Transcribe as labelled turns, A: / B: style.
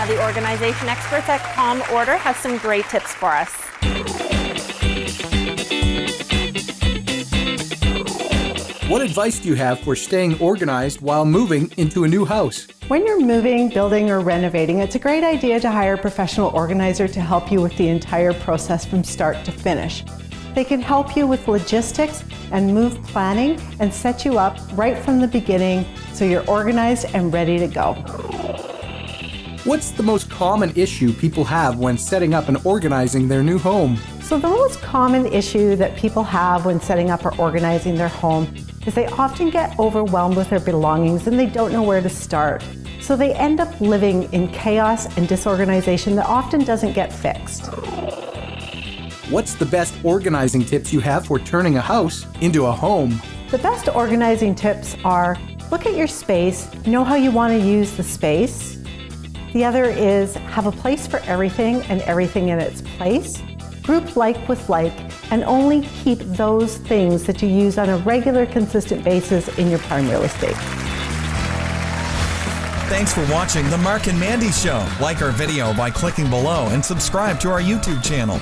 A: Now, the organization experts at Calm Order have some great tips for us.
B: What advice do you have for staying organized while moving into a new house?
C: When you're moving, building, or renovating, it's a great idea to hire a professional organizer to help you with the entire process from start to finish. They can help you with logistics and move planning and set you up right from the beginning so you're organized and ready to go.
B: What's the most common issue people have when setting up and organizing their new home?
C: So the most common issue that people have when setting up or organizing their home is they often get overwhelmed with their belongings and they don't know where to start. So they end up living in chaos and disorganization that often doesn't get fixed.
B: What's the best organizing tips you have for turning a house into a home?
C: The best organizing tips are look at your space, know how you want to use the space. The other is have a place for everything and everything in its place. Group like with like, and only keep those things that you use on a regular, consistent basis in your prime real estate.
D: Thanks for watching The Mark and Mandy Show. Like our video by clicking below and subscribe to our YouTube channel.